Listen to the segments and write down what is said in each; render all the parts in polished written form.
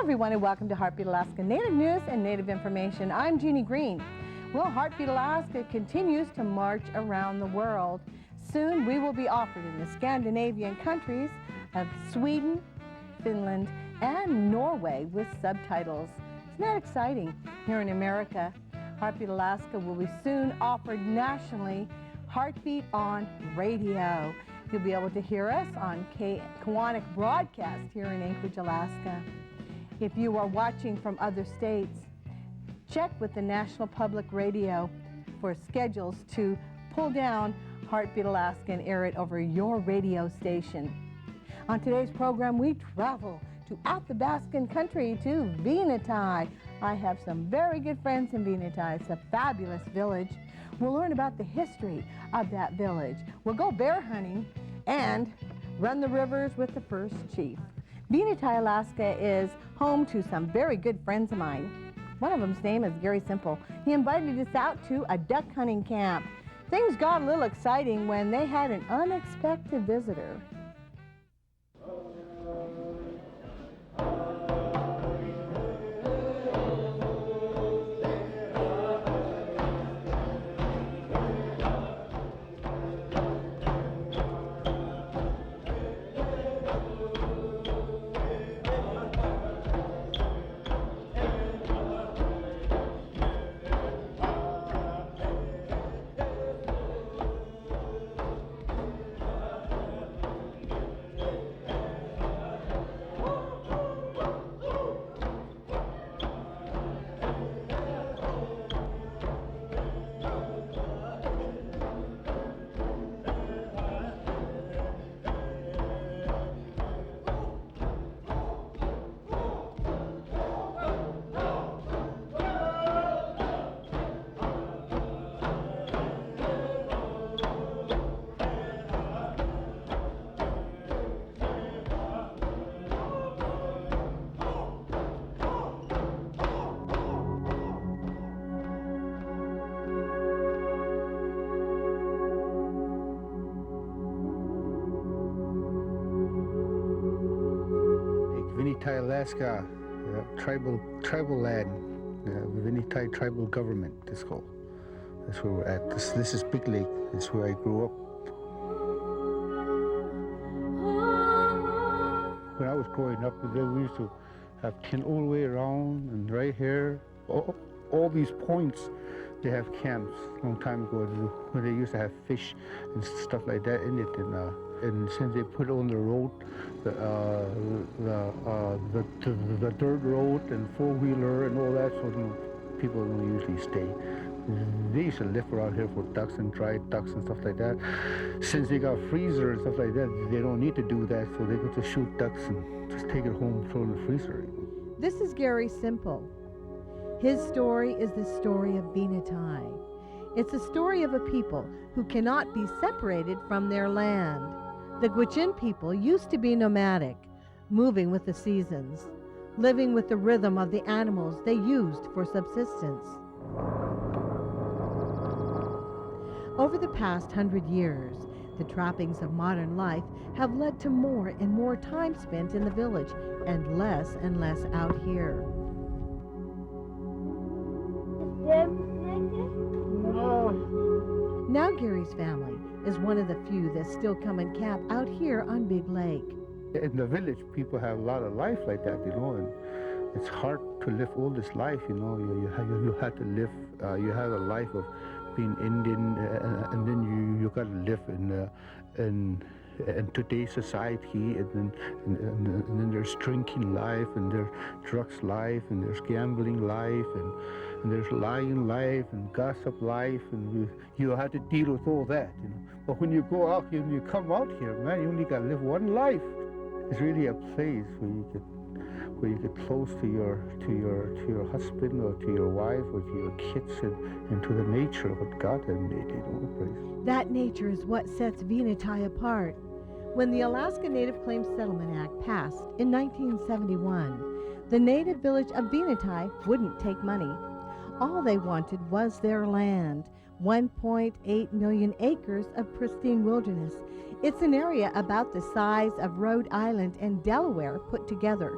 everyone, and welcome to Heartbeat Alaska Native News and Native Information. I'm Jeannie Green. Well, Heartbeat Alaska continues to march around the world. Soon we will be offered in the Scandinavian countries of Sweden, Finland, and Norway with subtitles. Isn't that exciting? Here in America, Heartbeat Alaska will be soon offered nationally, Heartbeat on Radio. You'll be able to hear us on Kiwanis broadcast here in Anchorage, Alaska. If you are watching from other states, check with the National Public Radio for schedules to pull down Heartbeat Alaska and air it over your radio station. On today's program, we travel to Athabascan country to Venetie. I have some very good friends in Venetie. It's a fabulous village. We'll learn about the history of that village. We'll go bear hunting and run the rivers with the first chief. Venetie, Alaska is home to some very good friends of mine. One of them's name is Gary Simple. He invited us out to a duck hunting camp. Things got a little exciting when they had an unexpected visitor. Venetie, Alaska, tribal land, Venetie tribal government, it's called. That's where we're at. This is Big Lake. This is where I grew up. When I was growing up, we used to have tent all the way around, and right here, all these points, they have camps. A long time ago, when they used to have fish and stuff like that in it, and since they put on the road, the dirt road and four-wheeler and all that, so people don't usually stay. They used to live around here for ducks and dried ducks and stuff like that. Since they got freezer and stuff like that, they don't need to do that, so they go to shoot ducks and just take it home, throw it in the freezer. This is Gary Simple. His story is the story of Venetie. It's a story of a people who cannot be separated from their land. The Gwich'in people used to be nomadic, moving with the seasons, living with the rhythm of the animals they used for subsistence. Over the past 100 years, the trappings of modern life have led to more and more time spent in the village and less out here. Now Gary's family is one of the few that still come and camp out here on Big Lake. In the village, people have a lot of life like that, and it's hard to live all this life, You have to live, you have a life of being Indian, and then you got to live in today's society, and then there's drinking life, and there's drugs life, and there's gambling life, and there's lying life, and gossip life, and you have to deal with all that, But when you go out here and you come out here, man, you only got to live one life. It's really a place where you get close to your husband or to your wife or to your kids and to the nature of what God had made, Praise. That nature is what sets Venetie apart. When the Alaska Native Claims Settlement Act passed in 1971, the native village of Venetie wouldn't take money. All they wanted was their land, 1.8 million acres of pristine wilderness. It's an area about the size of Rhode Island and Delaware put together.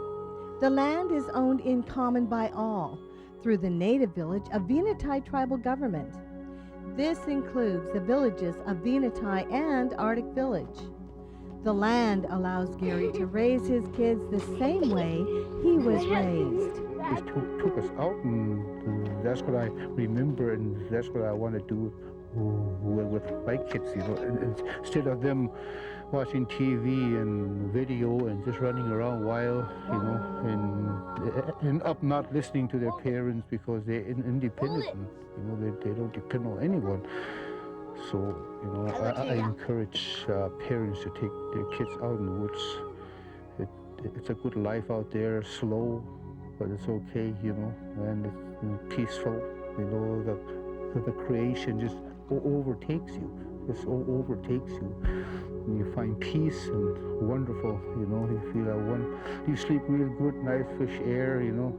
The land is owned in common by all through the native village of Venetie tribal government. This includes the villages of Venetie and Arctic Village. The land allows Gary to raise his kids the same way he was raised. Just took us out, and that's what I remember, and that's what I want to do with my kids, you know. And instead of them watching TV and video and just running around wild, you know, and up not listening to their parents because they're independent, you know, they don't depend on anyone. So, you know, I encourage parents to take their kids out in the woods. It's a good life out there, slow, but it's okay, you know, and it's peaceful. You know, the creation just overtakes you. Just overtakes you. And you find peace and wonderful, you know, you feel that you sleep real good, nice fresh air, you know.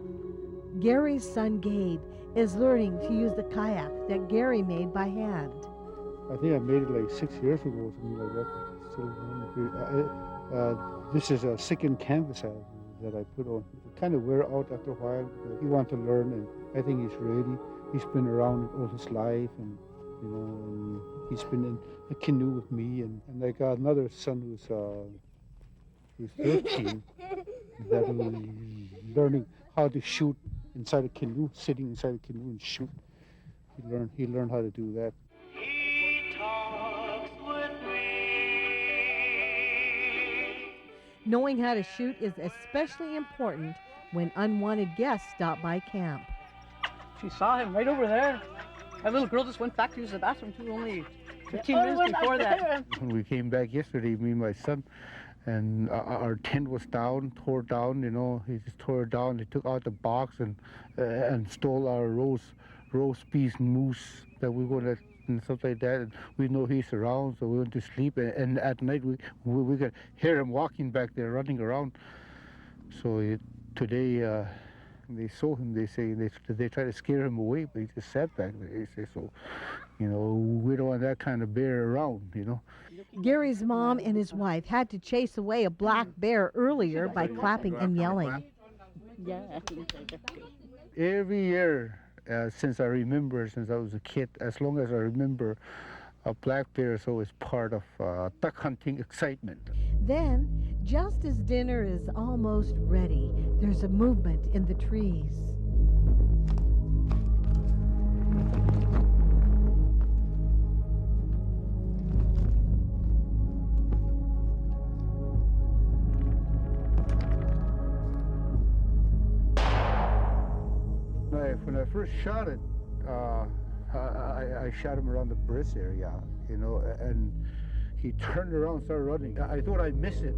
Gary's son Gabe is learning to use the kayak that Gary made by hand. I think I made it like 6 years ago, something like that. Still, this is a second canvas that I put on. It kind of wear out after a while. He wants to learn, and I think he's ready. He's been around it all his life, and you know, and he's been in a canoe with me, and I got another son who's 13 that is learning how to shoot inside a canoe, sitting inside a canoe and shoot. He learned how to do that. Knowing how to shoot is especially important when unwanted guests stop by camp. She saw him right over there. That little girl just went back to use the bathroom too, only 15 minutes before that. When we came back yesterday, me and my son, and our tent was tore down, you know. He just tore it down. He took out the box and stole our roast beef moose that we were going to, and stuff like that. And we know he's around, so we went to sleep. And at night we could hear him walking back there, running around. So today they saw him. They say they try to scare him away, but he just sat back there. They say, so, you know, we don't want that kind of bear around, you know. Gary's mom and his wife had to chase away a black bear earlier by clapping and yelling. Yeah. Every year. Since I was a kid, as long as I remember, a black bear is always part of duck hunting excitement. Then, just as dinner is almost ready, there's a movement in the trees. When I first shot it, I shot him around the breast area, you know, and he turned around and started running. I thought I'd miss it,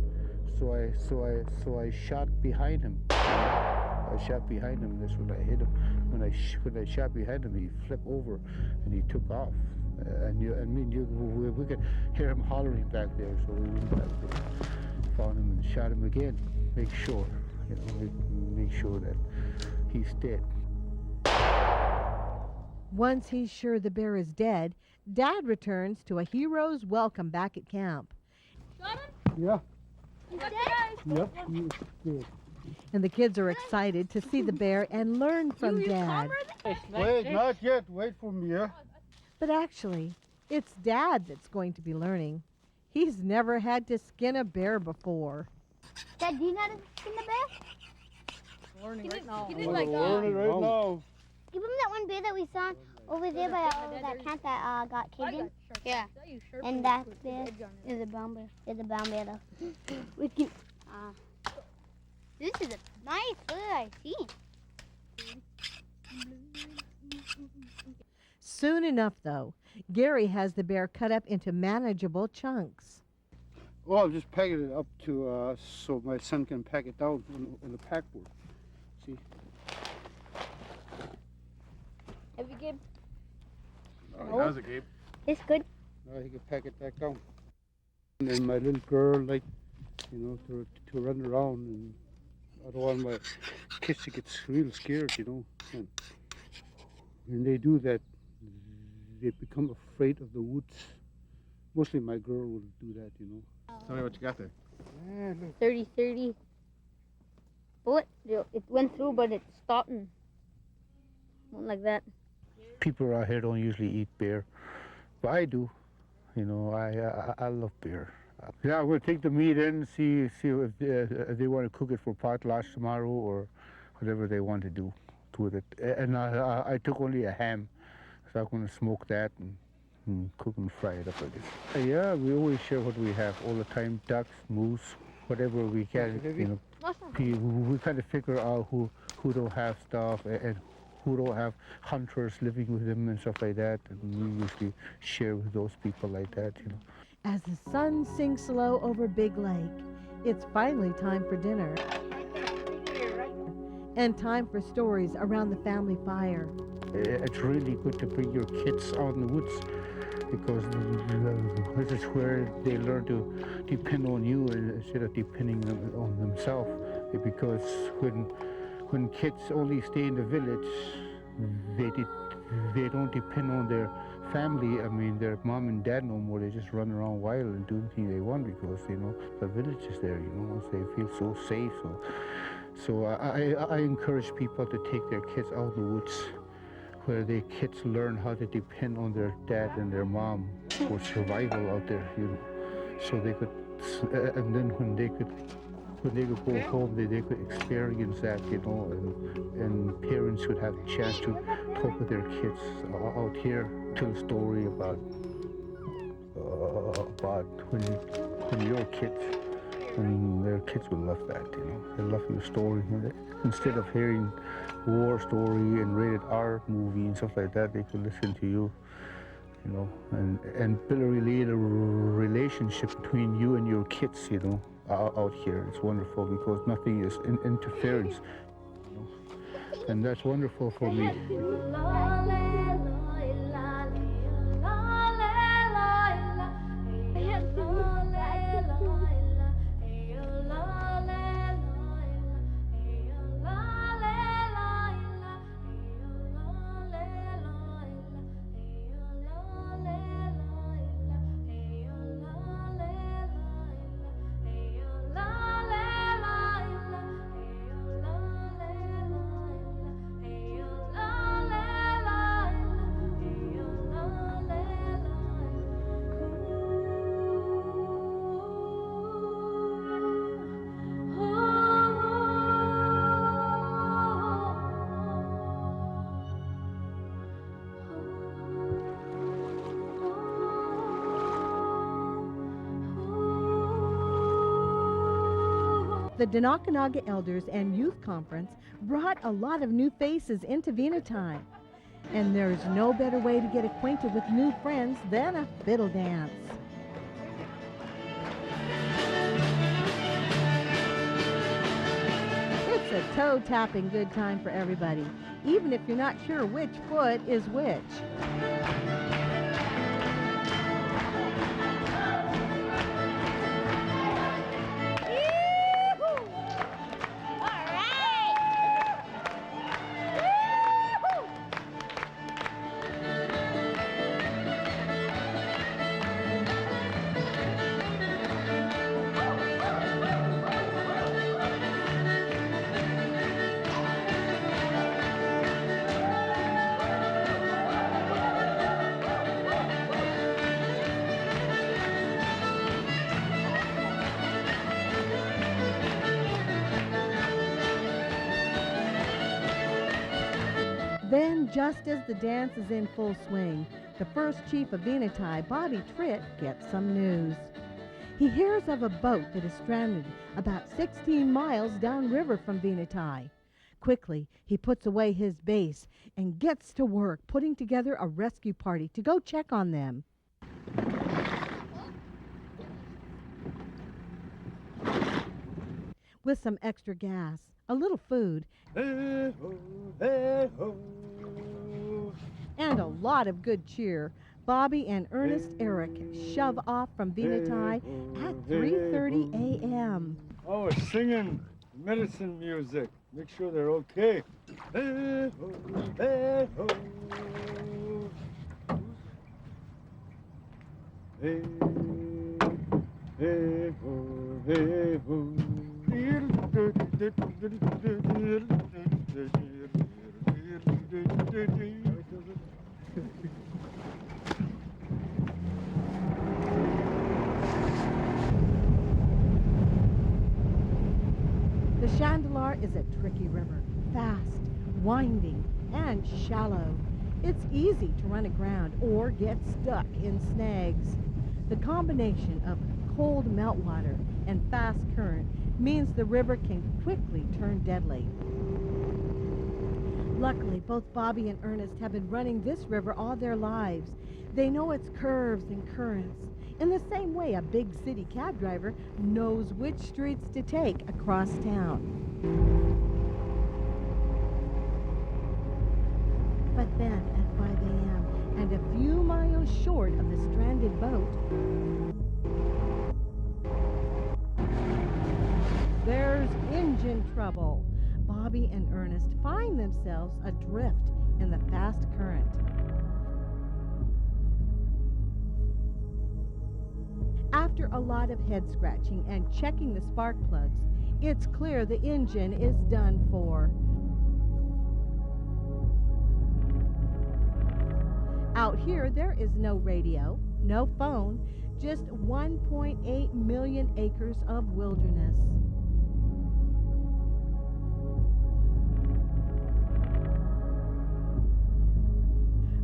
so I shot behind him. I shot behind him, and that's when I hit him. When I shot behind him, he flipped over, and he took off. We could hear him hollering back there, so we went back there, found him, and shot him again. Make sure, you know, make sure that he's dead. Once he's sure the bear is dead, Dad returns to a hero's welcome back at camp. Got him? Yeah. He's dead? Yep, he's dead. And the kids are excited to see the bear and learn from Dad. Wait, not yet. Wait for me, yeah? But actually, it's Dad that's going to be learning. He's never had to skin a bear before. Dad, do you know how to skin the bear? Learning right now. He did like Learn it right now. Give him that one bear that we saw over there by that camp that got killed in. Yeah. And that bear is a brown bear. It's a brown bear though. We can. This is a nice bird I see. Soon enough, though, Gary has the bear cut up into manageable chunks. Well, I'm just packing it up to so my son can pack it down on the packboard. See? Have you Gabe? How's it, Gabe? It's good. Now he can pack it back down. And then my little girl, like, you know, to run around, and I don't want my kids to get real scared, you know. And when they do that, they become afraid of the woods. Mostly my girl will do that, you know. Tell me what you got there. Yeah, look. 30-30. foot. It went through, but it stopped and went like that. People out here don't usually eat bear, but I do. You know, I love bear. Yeah, we'll take the meat in, see if they want to cook it for potlatch tomorrow or whatever they want to do with it. And I took only a ham, so I'm going to smoke that and cook and fry it up, I guess. Yeah, we always share what we have all the time, ducks, moose, whatever we can, you know. We kind of figure out who don't have stuff and who don't have hunters living with them and stuff like that, and we usually share with those people like that, you know. As the sun sinks low over Big Lake, it's finally time for dinner and time for stories around the family fire. It's really good to bring your kids out in the woods because this is where they learn to depend on you instead of depending on themselves. Because when kids only stay in the village, they don't depend on their family, I mean their mom and dad no more. They just run around wild and do anything they want because, you know, the village is there, you know, so they feel so safe. So I encourage people to take their kids out in the woods where their kids learn how to depend on their dad and their mom for survival out there, you know, so they could, and then when they could go home, they could experience that, you know, and parents would have a chance to talk with their kids out here, tell a story about when your kids, and their kids will love that, you know. They love your story. Instead of hearing war story and rated R movie and stuff like that, they could listen to you, you know, and build a relationship between you and your kids, you know. Out here, it's wonderful because nothing is interference, you know? And that's wonderful for me. The Denokanaga Elders and Youth Conference brought a lot of new faces into Venetie. And there's no better way to get acquainted with new friends than a fiddle dance. It's a toe-tapping good time for everybody, even if you're not sure which foot is which. Then, just as the dance is in full swing, the first chief of Venetie, Bobby Tritt, gets some news. He hears of a boat that is stranded about 16 miles downriver from Venetie. Quickly, he puts away his bass and gets to work putting together a rescue party to go check on them. With some extra gas, a little food, and a lot of good cheer, Bobby and Ernest Erick shove off from Venetie at 3:30 a.m. Oh, we're singing medicine music. Make sure they're okay. Hey, ho, hey, ho. Hey, hey, ho, hey, ho. The Chandelier is a tricky river, fast, winding, and shallow. It's easy to run aground or get stuck in snags. The combination of cold meltwater and fast current means the river can quickly turn deadly. Luckily, both Bobby and Ernest have been running this river all their lives. They know its curves and currents, in the same way a big city cab driver knows which streets to take across town. But then, at 5 a.m., and a few miles short of the stranded boat, there's engine trouble. Bobby and Ernest find themselves adrift in the fast current. After a lot of head scratching and checking the spark plugs, it's clear the engine is done for. Out here, there is no radio, no phone, just 1.8 million acres of wilderness.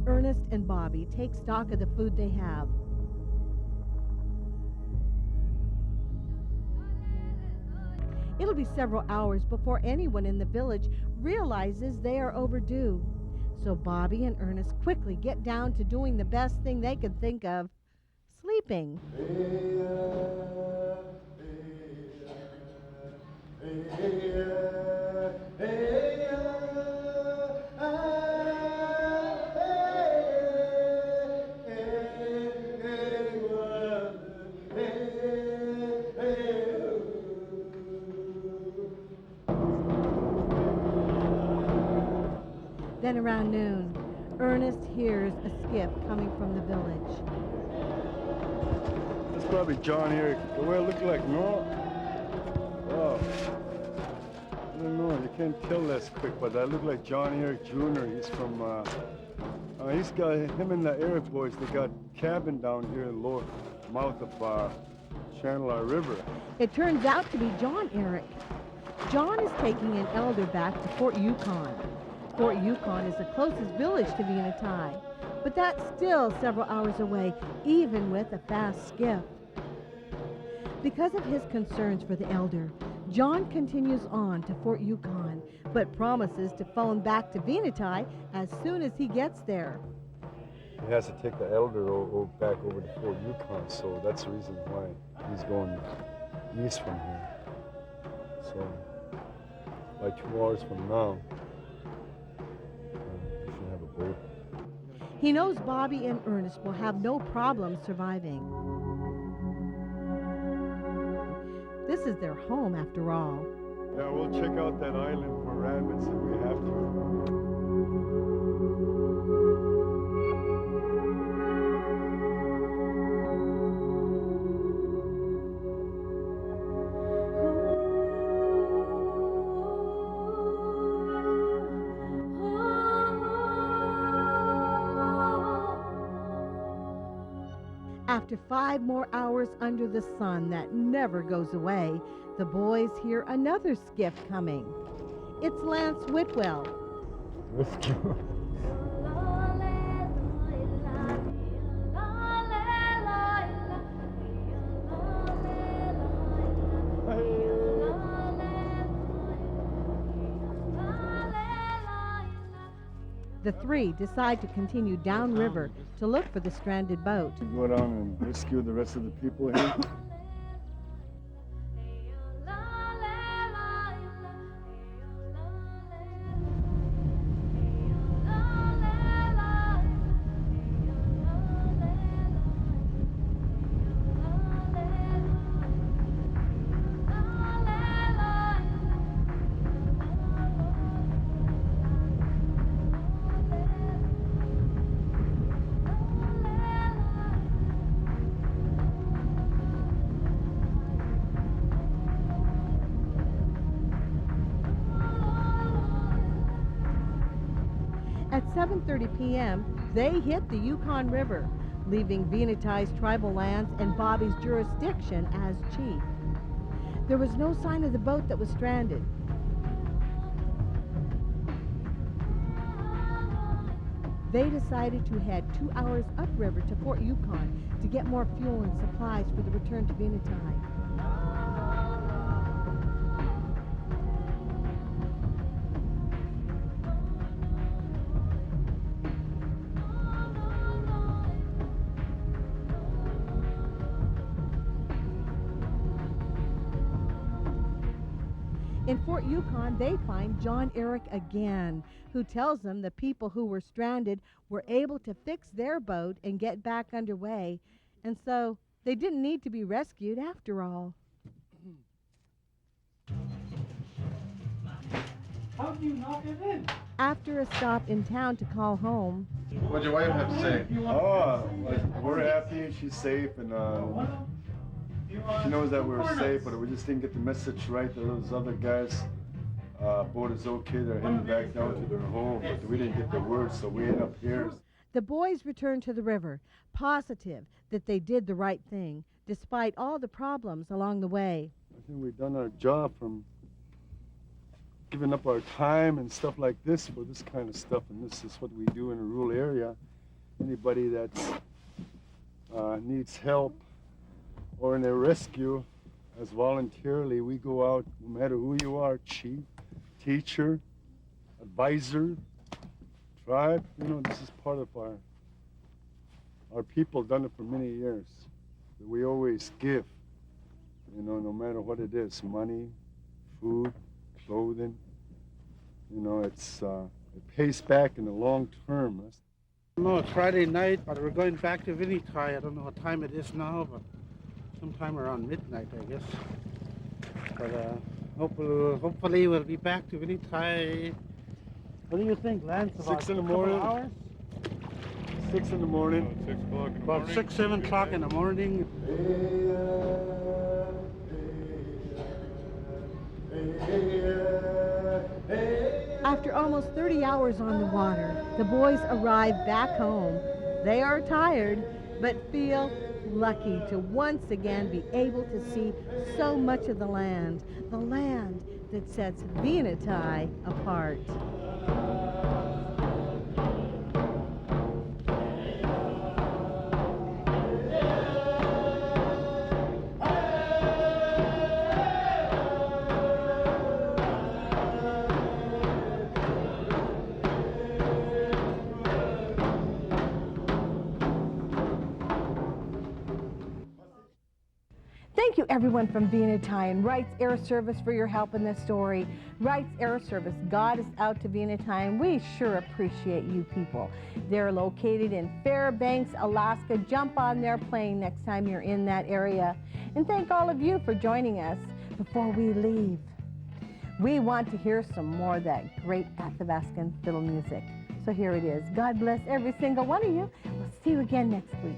Ernest and Bobby take stock of the food they have. It'll be several hours before anyone in the village realizes they are overdue. So Bobby and Ernest quickly get down to doing the best thing they could think of, sleeping. Then around noon, Ernest hears a skiff coming from the village. That's probably John Erick. The way I look like, no? Wow. I don't know, you can't tell that's quick, but I look like John Erick Jr. He's from, he's got, him and the Erick boys, they got cabin down here in the lower mouth of Chandelier River. It turns out to be John Erick. John is taking an elder back to Fort Yukon. Fort Yukon is the closest village to Venetie, but that's still several hours away, even with a fast skiff. Because of his concerns for the elder, John continues on to Fort Yukon, but promises to phone back to Venetie as soon as he gets there. He has to take the elder back over to Fort Yukon, so that's the reason why he's going east from here. So, by 2 hours from now, we should have a boat. He knows Bobby and Ernest will have no problem surviving. This is their home, after all. Yeah, we'll check out that island for rabbits if we have to. After 5 more hours under the sun that never goes away, the boys hear another skiff coming. It's Lance Whitwell. Let's go. The three decide to continue downriver to look for the stranded boat. Go down and rescue the rest of the people here. At 7:30 p.m., they hit the Yukon River, leaving Venetie's tribal lands and Bobby's jurisdiction as chief. There was no sign of the boat that was stranded. They decided to head 2 hours upriver to Fort Yukon to get more fuel and supplies for the return to Venetie. In Fort Yukon, they find John Erick again, who tells them the people who were stranded were able to fix their boat and get back underway, and so they didn't need to be rescued after all. How do you knock it in? After a stop in town to call home, What'd your wife have to say? Oh, we're happy. She's safe, and she knows that we're safe, but we just didn't get the message right that those other guys' boat is okay. They're heading back down to their home, but we didn't get the word, so we end up here. the boys returned to the river, positive that they did the right thing, despite all the problems along the way. I think we've done our job from giving up our time and stuff like this for this kind of stuff, and this is what we do in a rural area. Anybody that needs help or in a rescue, as voluntarily, we go out, no matter who you are, chief, teacher, advisor, tribe, you know, this is part of our people done it for many years. We always give, you know, no matter what it is, money, food, clothing, you know, it's, it pays back in the long term. No, it's Friday night, but we're going back to Venetie. I don't know what time it is now, but sometime around midnight, I guess. But hopefully we'll be back to Venetie. What do you think, Lance? About 6 in the a couple morning. hours? 6 in the morning. 6 o'clock in the About morning. 6, 7 o'clock in the morning. After almost 30 hours on the water, the boys arrive back home. They are tired, but feel lucky to once again be able to see so much of the land that sets Venetie apart. Thank you everyone from Venetie and Wright's Air Service for your help in this story. Wright's Air Service got us out to Venetie, and we sure appreciate you people. They're located in Fairbanks, Alaska. Jump on their plane next time you're in that area. And thank all of you for joining us. Before we leave, we want to hear some more of that great Athabascan fiddle music. So here it is. God bless every single one of you. We'll see you again next week.